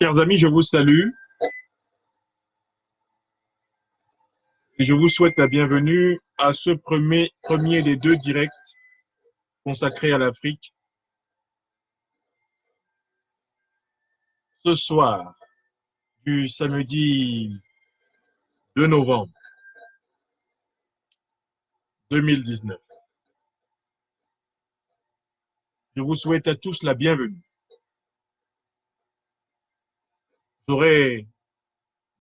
Chers amis, je vous salue et je vous souhaite la bienvenue à ce premier des deux directs consacrés à l'Afrique. Ce soir, du samedi 2 novembre 2019. Je vous souhaite à tous la bienvenue. J'aurai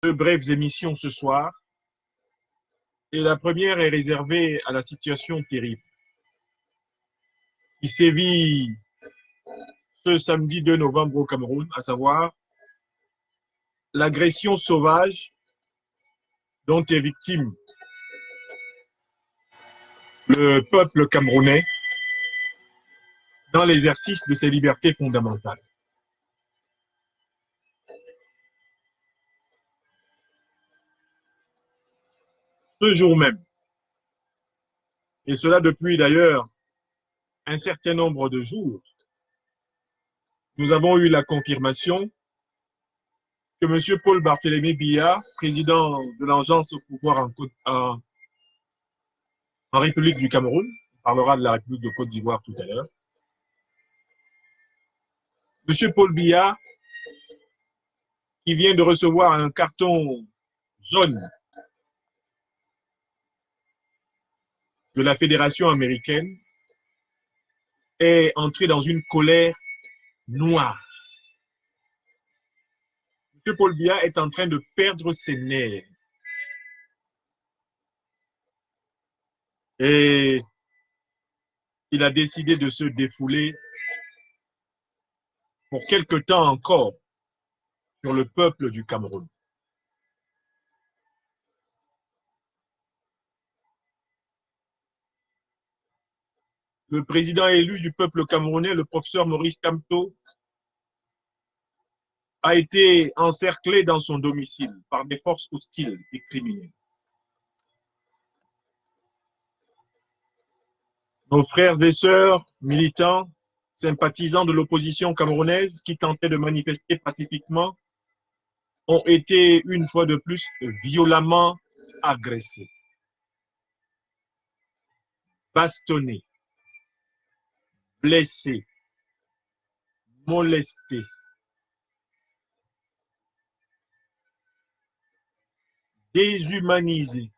deux brèves émissions ce soir et la première est réservée à la situation terrible qui sévit ce samedi 2 novembre au Cameroun, à savoir l'agression sauvage dont est victime le peuple camerounais dans l'exercice de ses libertés fondamentales. Ce jour même, et cela depuis d'ailleurs un certain nombre de jours, nous avons eu la confirmation que M. Paul Barthélémy Biya, président de l'Agence au pouvoir en République du Cameroun, on parlera de la République de Côte d'Ivoire tout à l'heure, M. Paul Biya, qui vient de recevoir un carton jaune de la Fédération américaine, est entré dans une colère noire. M. Paul Biya est en train de perdre ses nerfs. Et il a décidé de se défouler pour quelque temps encore sur le peuple du Cameroun. Le président élu du peuple camerounais, le professeur Maurice Kamto, a été encerclé dans son domicile par des forces hostiles et criminelles. Nos frères et sœurs militants, sympathisants de l'opposition camerounaise qui tentaient de manifester pacifiquement ont été une fois de plus violemment agressés, bastonnés, blessés, molestés, déshumanisés.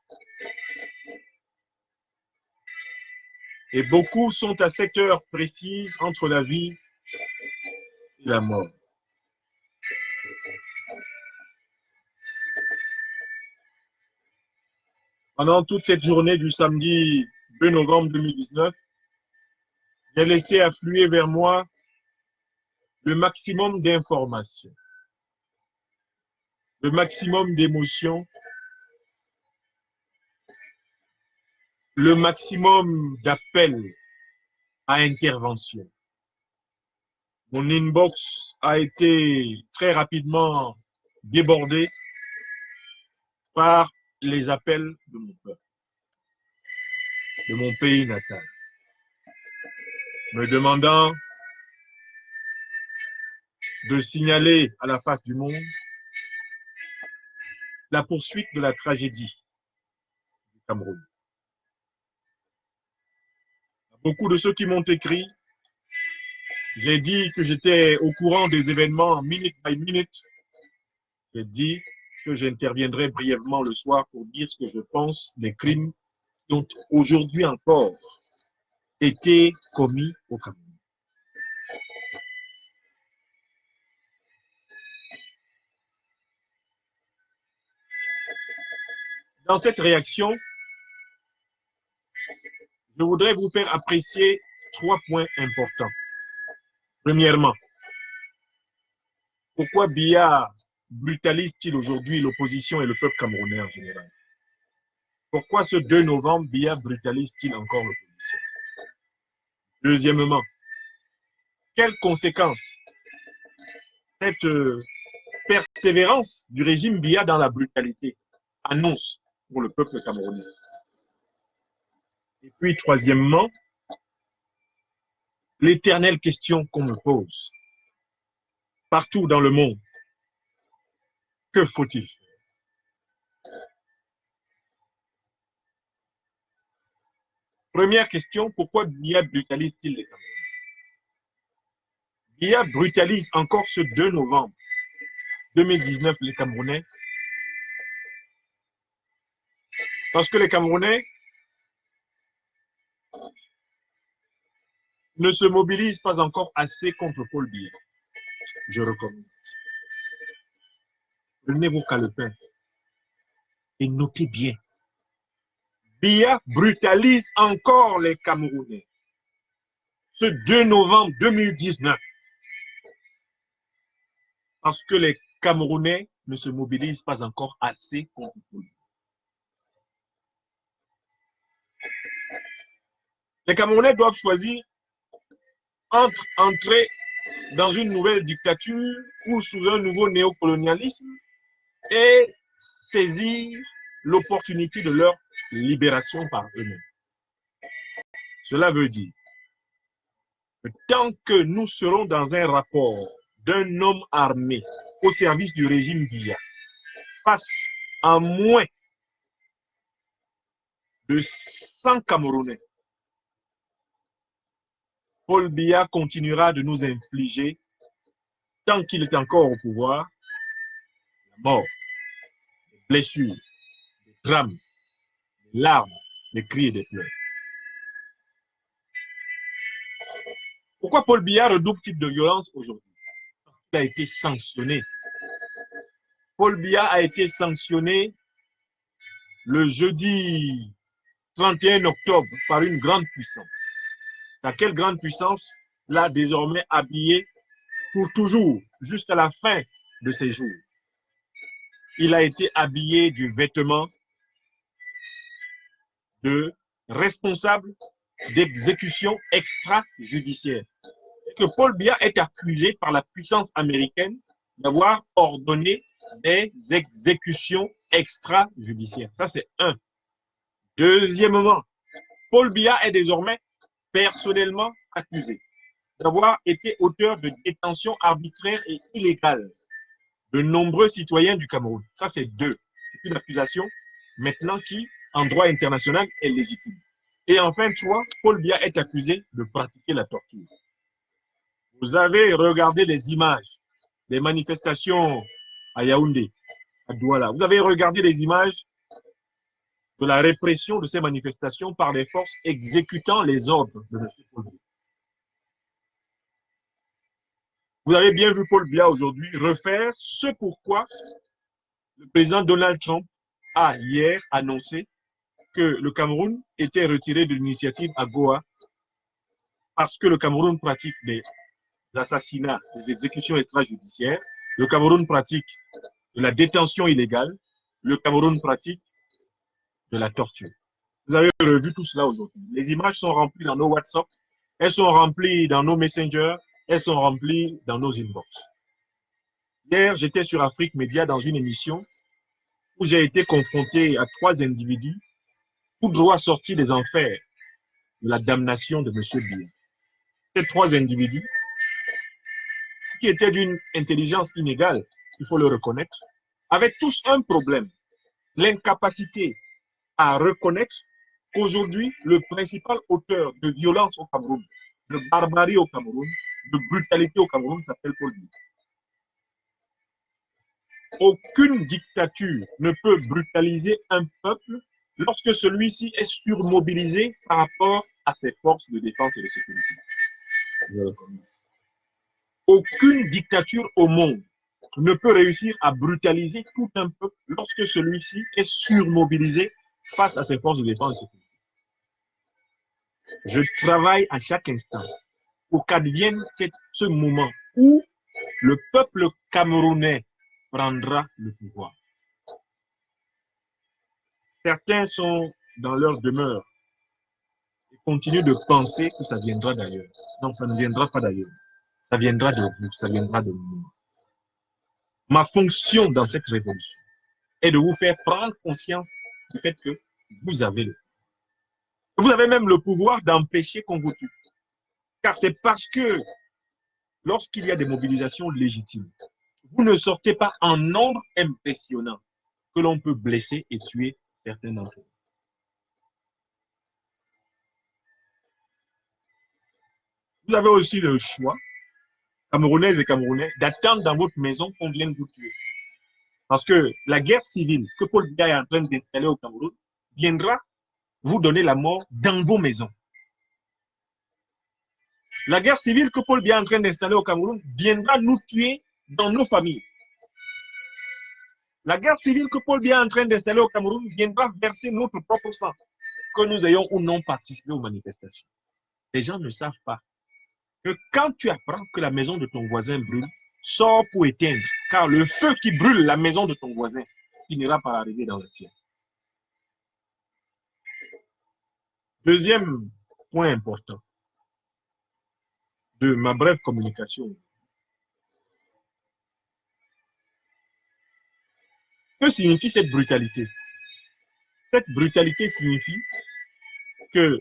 Et beaucoup sont à cette heure précise entre la vie et la mort. Pendant toute cette journée du samedi 2 novembre 2019, j'ai laissé affluer vers moi le maximum d'informations, le maximum d'émotions, le maximum d'appels à intervention. Mon inbox a été très rapidement débordé par les appels de mon peuple, de mon pays natal, me demandant de signaler à la face du monde la poursuite de la tragédie du Cameroun. Beaucoup de ceux qui m'ont écrit, j'ai dit que j'étais au courant des événements minute by minute. J'ai dit que j'interviendrai brièvement le soir pour dire ce que je pense des crimes qui ont aujourd'hui encore été commis au Cameroun. Dans cette réaction, je voudrais vous faire apprécier 3 points importants. Premièrement, pourquoi Biya brutalise-t-il aujourd'hui l'opposition et le peuple camerounais en général? Pourquoi ce 2 novembre, Biya brutalise-t-il encore l'opposition? Deuxièmement, quelles conséquences cette persévérance du régime Biya dans la brutalité annonce pour le peuple camerounais? Et puis, troisièmement, l'éternelle question qu'on me pose partout dans le monde, Que faut-il faire? Première question, pourquoi Biya brutalise-t-il les Camerounais? Biya brutalise encore ce 2 novembre 2019 les Camerounais parce que les Camerounais ne se mobilisent pas encore assez contre Paul Biya. Je recommence. Prenez vos calepins et notez bien. Biya brutalise encore les Camerounais ce 2 novembre 2019 parce que les Camerounais ne se mobilisent pas encore assez contre Paul Biya. Les Camerounais doivent choisir entre entrer dans une nouvelle dictature ou sous un nouveau néocolonialisme et saisir l'opportunité de leur libération par eux-mêmes. Cela veut dire que tant que nous serons dans un rapport d'un homme armé au service du régime Biya face à moins de 100 Camerounais, Paul Biya continuera de nous infliger, tant qu'il est encore au pouvoir, la mort, les blessures, les drames, les larmes, les cris et des pleurs. Pourquoi Paul Biya redouble-t-il de violence aujourd'hui? Parce qu'il a été sanctionné. Paul Biya a été sanctionné le jeudi 31 octobre par une grande puissance. Laquelle grande puissance l'a désormais habillé pour toujours, jusqu'à la fin de ses jours. Il a été habillé du vêtement de responsable d'exécution extrajudiciaire. Et que Paul Biya est accusé par la puissance américaine d'avoir ordonné des exécutions extrajudiciaires. Ça, c'est un. Deuxièmement, Paul Biya est désormais personnellement accusé d'avoir été auteur de détentions arbitraires et illégales de nombreux citoyens du Cameroun. Ça, c'est deux. C'est une accusation maintenant qui, en droit international, est légitime. Et enfin, trois, Paul Biya est accusé de pratiquer la torture. Vous avez regardé les images des manifestations à Yaoundé, à Douala. Vous avez regardé les images de la répression de ces manifestations par les forces exécutant les ordres de M. Paul Biya. Vous avez bien vu Paul Biya aujourd'hui refaire ce pourquoi le président Donald Trump a hier annoncé que le Cameroun était retiré de l'initiative AGOA parce que le Cameroun pratique des assassinats, des exécutions extrajudiciaires, le Cameroun pratique de la détention illégale, le Cameroun pratique de la torture. Vous avez revu tout cela aujourd'hui. Les images sont remplies dans nos WhatsApp, elles sont remplies dans nos Messenger, elles sont remplies dans nos inbox. Hier, j'étais sur Afrique Média dans une émission où j'ai été confronté à trois individus tout droit sortis des enfers de la damnation de M. Biya. Ces trois individus, qui étaient d'une intelligence inégale, il faut le reconnaître, avaient tous un problème, l'incapacité à reconnaître qu'aujourd'hui, le principal auteur de violence au Cameroun, de barbarie au Cameroun, de brutalité au Cameroun s'appelle Paul Biya. Aucune dictature ne peut brutaliser un peuple lorsque celui-ci est surmobilisé par rapport à ses forces de défense et de sécurité. Je recommence. Aucune dictature au monde ne peut réussir à brutaliser tout un peuple lorsque celui-ci est surmobilisé face à ses forces de défense et de sécurité. Je travaille à chaque instant pour qu'advienne ce moment où le peuple camerounais prendra le pouvoir. Certains sont dans leur demeure et continuent de penser que ça viendra d'ailleurs. Non, ça ne viendra pas d'ailleurs. Ça viendra de vous, ça viendra de nous. Ma fonction dans cette révolution est de vous faire prendre conscience du fait que vous avez le pouvoir. Vous avez même le pouvoir d'empêcher qu'on vous tue. Car c'est parce que lorsqu'il y a des mobilisations légitimes, vous ne sortez pas en nombre impressionnant que l'on peut blesser et tuer certains d'entre vous. Vous avez aussi le choix, Camerounaises et Camerounais, d'attendre dans votre maison qu'on vienne vous tuer. Parce que la guerre civile que Paul Biya est en train d'installer au Cameroun viendra vous donner la mort dans vos maisons. La guerre civile que Paul Biya est en train d'installer au Cameroun viendra nous tuer dans nos familles. La guerre civile que Paul Biya est en train d'installer au Cameroun viendra verser notre propre sang, que nous ayons ou non participé aux manifestations. Les gens ne savent pas que quand tu apprends que la maison de ton voisin brûle, sors pour éteindre, car le feu qui brûle la maison de ton voisin finira par arriver dans la tienne. Deuxième point important de ma brève communication. Que signifie cette brutalité? Cette brutalité signifie que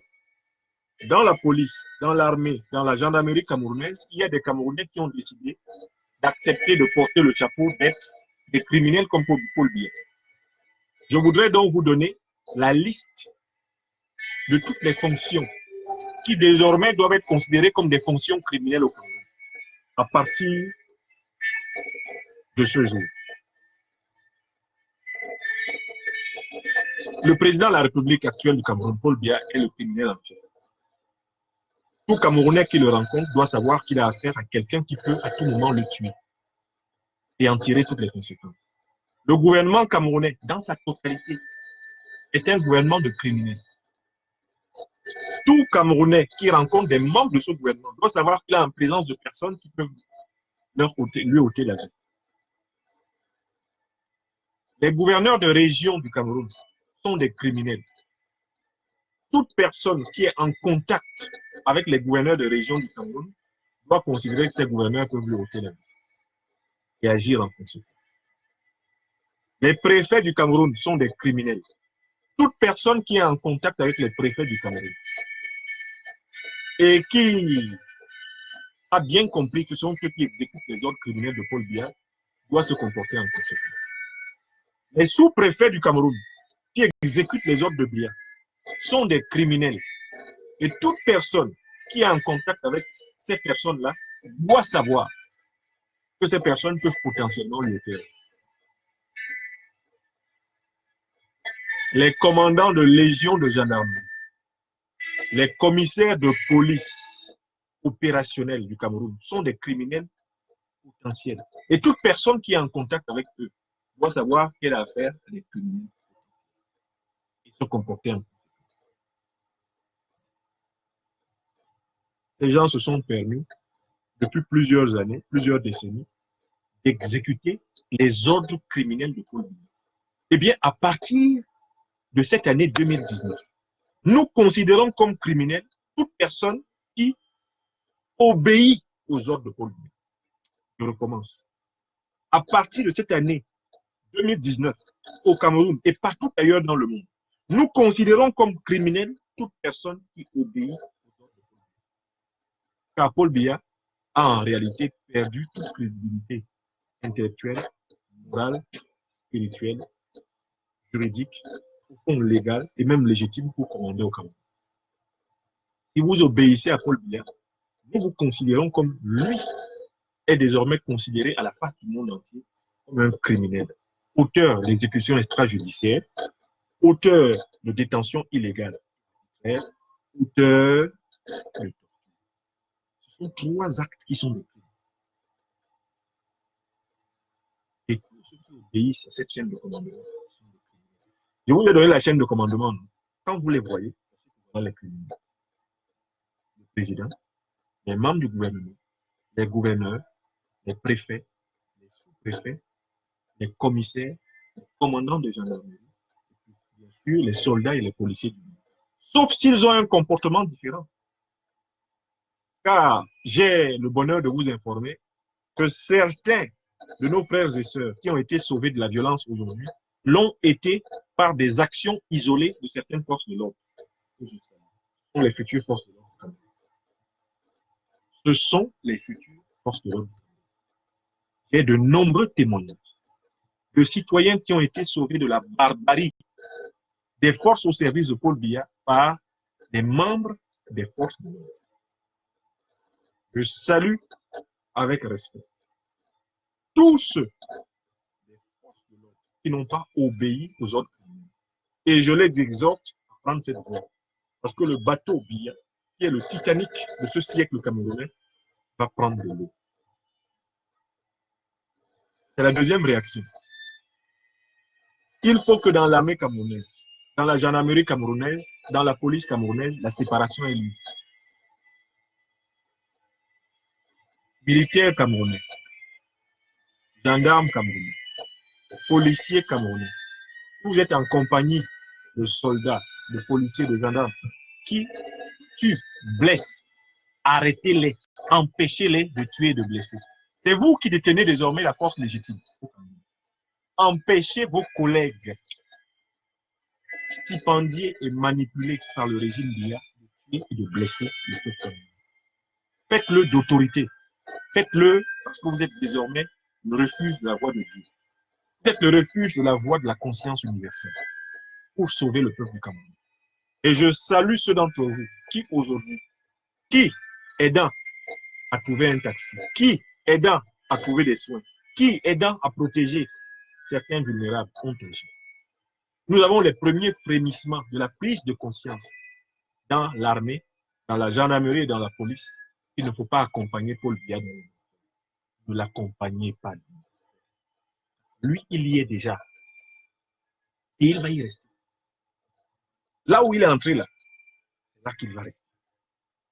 dans la police, dans l'armée, dans la gendarmerie camerounaise, il y a des Camerounais qui ont décidé d'accepter de porter le chapeau d'être des criminels comme Paul Biya. Je voudrais donc vous donner la liste de toutes les fonctions qui désormais doivent être considérées comme des fonctions criminelles au Cameroun à partir de ce jour. Le président de la République actuelle du Cameroun, Paul Biya, est le criminel en chef. Tout Camerounais qui le rencontre doit savoir qu'il a affaire à quelqu'un qui peut à tout moment le tuer et en tirer toutes les conséquences. Le gouvernement camerounais, dans sa totalité, est un gouvernement de criminels. Tout Camerounais qui rencontre des membres de ce gouvernement doit savoir qu'il est en présence de personnes qui peuvent lui ôter la vie. Les gouverneurs de région du Cameroun sont des criminels. Toute personne qui est en contact avec les gouverneurs de région du Cameroun doit considérer que ces gouverneurs peuvent lui ôter la vie et agir en conséquence. Les préfets du Cameroun sont des criminels. Toute personne qui est en contact avec les préfets du Cameroun et qui a bien compris que ce sont eux qui exécutent les ordres criminels de Paul Biya doit se comporter en conséquence. Les sous-préfets du Cameroun qui exécutent les ordres de Biya sont des criminels. Et toute personne qui est en contact avec ces personnes-là doit savoir que ces personnes peuvent potentiellement lui ôter. Les commandants de légion de gendarmerie, les commissaires de police opérationnels du Cameroun sont des criminels potentiels. Et toute personne qui est en contact avec eux doit savoir qu'elle a affaire à des criminels et se comporter en conséquence. Ces gens se sont permis, depuis plusieurs années, plusieurs décennies, d'exécuter les ordres criminels de Paul Biya. Eh bien, à partir de cette année 2019, nous considérons comme criminel toute personne qui obéit aux ordres de Paul Biya. Je recommence. À partir de cette année 2019, au Cameroun et partout ailleurs dans le monde, nous considérons comme criminel toute personne qui obéit aux ordres de Paul Biya. Car Paul Biya a en réalité perdu toute crédibilité intellectuelle, morale, spirituelle, juridique, au fond légal et même légitime pour commander au Cameroun. Si vous obéissez à Paul Biya, nous vous considérons comme lui est désormais considéré à la face du monde entier comme un criminel, auteur d'exécutions extrajudiciaires, auteur de détention illégale, auteur de... Ce sont trois actes qui sont des crimes. Et tous ceux qui obéissent à cette chaîne de commandement sont des criminels. Je vous ai donné la chaîne de commandement. Quand vous les voyez, voilà les criminels. Le président, les membres du gouvernement, les gouverneurs, les préfets, les sous-préfets, les commissaires, les commandants de gendarmerie, bien sûr les soldats et les policiers du monde. Sauf s'ils ont un comportement différent. Car j'ai le bonheur de vous informer que certains de nos frères et sœurs qui ont été sauvés de la violence aujourd'hui l'ont été par des actions isolées de certaines forces de l'ordre. Ce sont les futures forces de l'ordre. Ce sont les futures forces de l'ordre. J'ai de nombreux témoignages de citoyens qui ont été sauvés de la barbarie des forces au service de Paul Biya par des membres des forces de l'ordre. Je salue avec respect tous ceux des forces de l'ordre qui n'ont pas obéi aux ordres. Et je les exhorte à prendre cette voie. Parce que le bateau Biya, qui est le Titanic de ce siècle camerounais, va prendre de l'eau. C'est la deuxième réaction. Il faut que dans l'armée camerounaise, dans la gendarmerie camerounaise, dans la police camerounaise, la séparation ait lieu. Militaires camerounais, gendarmes camerounais, policiers camerounais. Si vous êtes en compagnie de soldats, de policiers, de gendarmes qui tuent, blessent, arrêtez-les, empêchez-les de tuer et de blesser. C'est vous qui détenez désormais la force légitime. Empêchez vos collègues stipendiés et manipulés par le régime Biya de tuer et de blesser le peuple camerounais. Faites-le d'autorité. Faites-le parce que vous êtes désormais le refuge de la voix de Dieu. Vous êtes le refuge de la voix de la conscience universelle pour sauver le peuple du Cameroun. Et je salue ceux d'entre vous qui aujourd'hui, qui aidant à trouver un taxi, qui aidant à trouver des soins, qui aidant à protéger certains vulnérables ont agi. Nous avons les premiers frémissements de la prise de conscience dans l'armée, dans la gendarmerie et dans la police. Il ne faut pas accompagner Paul Biya. Ne l'accompagnez pas. Lui, il y est déjà. Et il va y rester. Là où il est entré, là, c'est là qu'il va rester.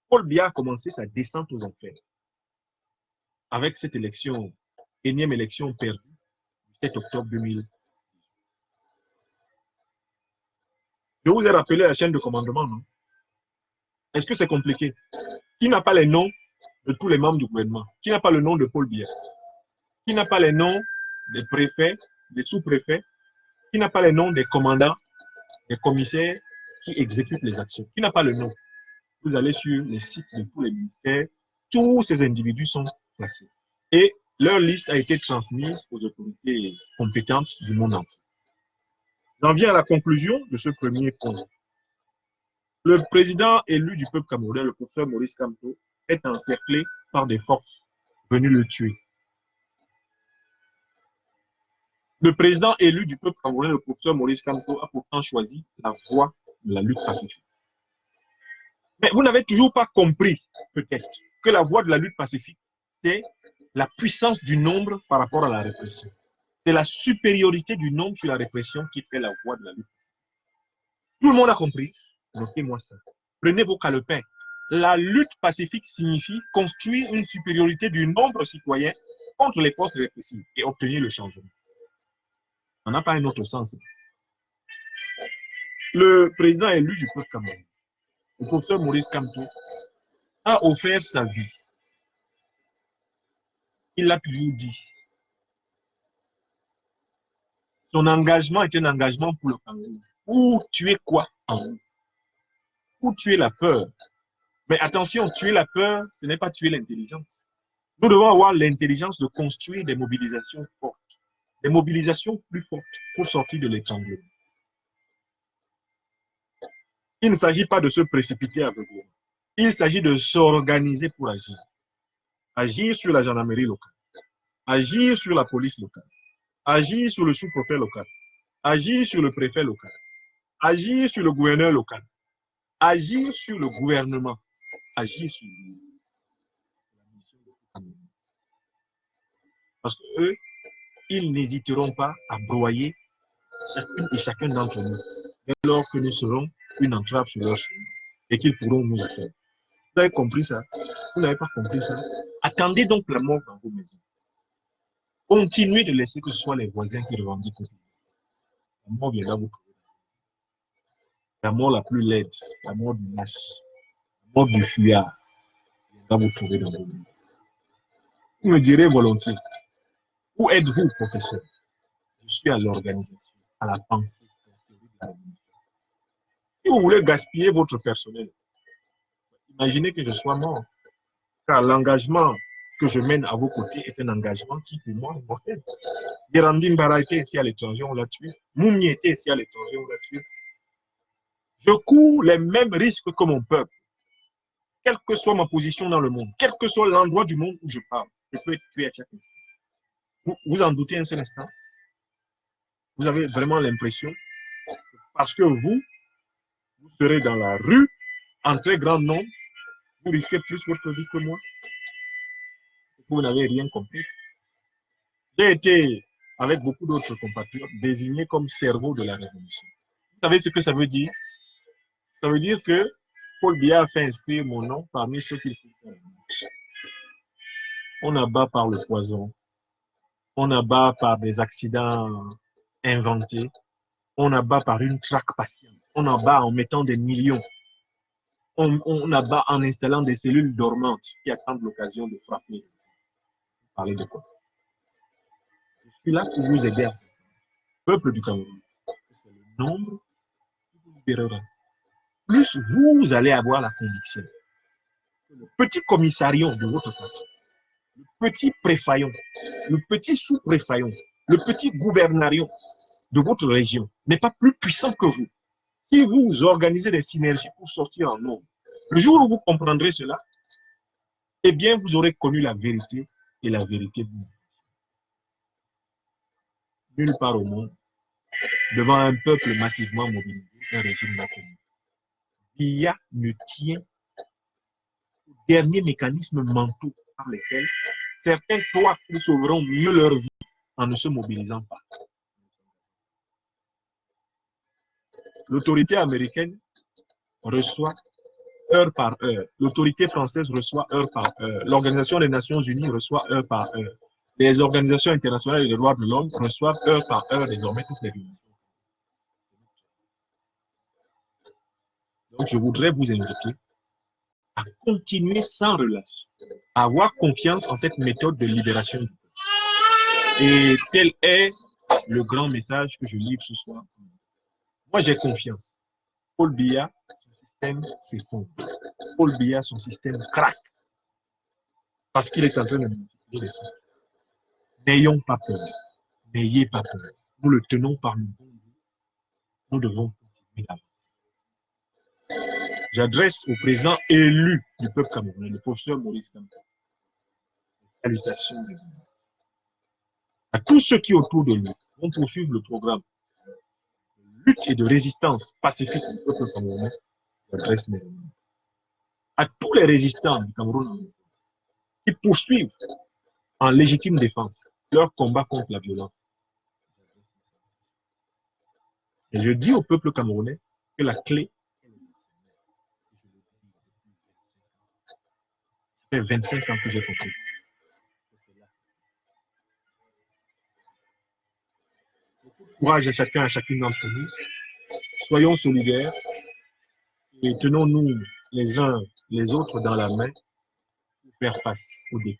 Paul Biya a commencé sa descente aux enfers avec cette élection, énième élection perdue, le 7 octobre 2000. Je vous ai rappelé la chaîne de commandement, non? Est-ce que c'est compliqué? Qui n'a pas les noms de tous les membres du gouvernement? Qui n'a pas le nom de Paul Biya? Qui n'a pas les noms des préfets, des sous-préfets? Qui n'a pas les noms des commandants, des commissaires qui exécutent les actions? Qui n'a pas le nom? Vous allez sur les sites de tous les ministères, tous ces individus sont placés. Et leur liste a été transmise aux autorités compétentes du monde entier. J'en viens à la conclusion de ce premier point. Le président élu du peuple camerounais, le professeur Maurice Kamto, est encerclé par des forces venues le tuer. Le président élu du peuple camerounais, le professeur Maurice Kamto, a pourtant choisi la voie de la lutte pacifique. Mais vous n'avez toujours pas compris, peut-être, que la voie de la lutte pacifique, c'est la puissance du nombre par rapport à la répression. C'est la supériorité du nombre sur la répression qui fait la voie de la lutte pacifique. Tout le monde a compris? Notez-moi ça. Prenez vos calepins. La lutte pacifique signifie construire une supériorité du nombre citoyen contre les forces répressives et obtenir le changement. On n'a pas un autre sens. Le président élu du peuple camerounais, le professeur Maurice Kamto, a offert sa vie. Il l'a toujours dit. Son engagement est un engagement pour le Cameroun. Ou tuer quoi en haut? Ou tuer la peur. Mais attention, tuer la peur, ce n'est pas tuer l'intelligence. Nous devons avoir l'intelligence de construire des mobilisations fortes, des mobilisations plus fortes pour sortir de l'étranglement. Il ne s'agit pas de se précipiter aveuglément. Il s'agit de s'organiser pour agir. Agir sur la gendarmerie locale, agir sur la police locale, agir sur le sous-préfet local, agir sur le préfet local, agir sur le gouverneur local, agir sur le gouvernement, agir sur lui. Parce qu'eux, ils n'hésiteront pas à broyer chacune et chacun d'entre nous, dès lors que nous serons une entrave sur leur chemin et qu'ils pourront nous atteindre. Vous avez compris ça? Vous n'avez pas compris ça? Attendez donc la mort dans vos maisons. Continuez de laisser que ce soit les voisins qui revendiquent. La mort viendra vous trouver. La mort la plus laide, la mort du lâche, la mort du fuyard, viendra vous trouver dans vos maisons. Vous me direz volontiers, où êtes-vous, professeur? Je suis à l'organisation, à la pensée, à la théorie de la vie. Si vous voulez gaspiller votre personnel, imaginez que je sois mort. Car l'engagement que je mène à vos côtés est un engagement qui, pour moi, est mortel. Guérandine Barra était ici à l'étranger, on l'a tué. Moumi était ici à l'étranger, on l'a tué. Je cours les mêmes risques que mon peuple. Quelle que soit ma position dans le monde, quel que soit l'endroit du monde où je parle, je peux être tué à chaque instant. Vous en doutez un seul instant? Vous avez vraiment l'impression, parce que vous serez dans la rue en très grand nombre, vous risquez plus votre vie que moi. Vous n'avez rien compris. J'ai été, avec beaucoup d'autres compatriotes, désigné comme cerveau de la révolution. Vous savez ce que ça veut dire? Ça veut dire que Paul Biya a fait inscrire mon nom parmi ceux qu'il faut faire. On abat par le poison, on abat par des accidents inventés, on abat par une traque patiente, on abat en mettant des millions, on abat en installant des cellules dormantes qui attendent l'occasion de frapper. Vous parlez de quoi? Je suis là pour vous aider, peuple du Cameroun. C'est le nombre qui vous libérera. Plus vous allez avoir la conviction que le petit commissariat de votre parti, le petit préfaillon, le petit sous-préfaillon, le petit gouvernariat de votre région n'est pas plus puissant que vous. Si vous organisez des synergies pour sortir en nombre, le jour où vous comprendrez cela, eh bien, vous aurez connu la vérité et la vérité vous. Nulle part au monde, devant un peuple massivement mobilisé, un régime national. Biya ne tient aux derniers mécanismes mentaux par lesquels certains croient qu'ils sauveront mieux leur vie en ne se mobilisant pas. L'autorité américaine reçoit heure par heure. L'autorité française reçoit heure par heure. L'Organisation des Nations Unies reçoit heure par heure. Les organisations internationales des droits de l'homme reçoivent heure par heure désormais toutes les violations. Donc, je voudrais vous inviter à continuer sans relâche, à avoir confiance en cette méthode de libération du peuple. Et tel est le grand message que je livre ce soir. Moi, j'ai confiance. Paul Biya, son système s'effondre. Paul Biya, son système craque parce qu'il est en train de multiplier les fonds. N'ayons pas peur. N'ayez pas peur. Nous le tenons par le bon bout. Nous devons continuer d'avancer. J'adresse au président élu du peuple camerounais, le professeur Maurice Kamto, salutations à tous ceux qui autour de lui vont poursuivre le programme de lutte et de résistance pacifique du peuple camerounais. J'adresse mes remerciements à tous les résistants du Cameroun qui poursuivent en légitime défense leur combat contre la violence. Et je dis au peuple camerounais que la clé est le Ça fait 25 ans que j'ai compris. Courage à chacun, à chacune d'entre nous. Soyons solidaires et tenons-nous les uns les autres dans la main pour faire face aux défis.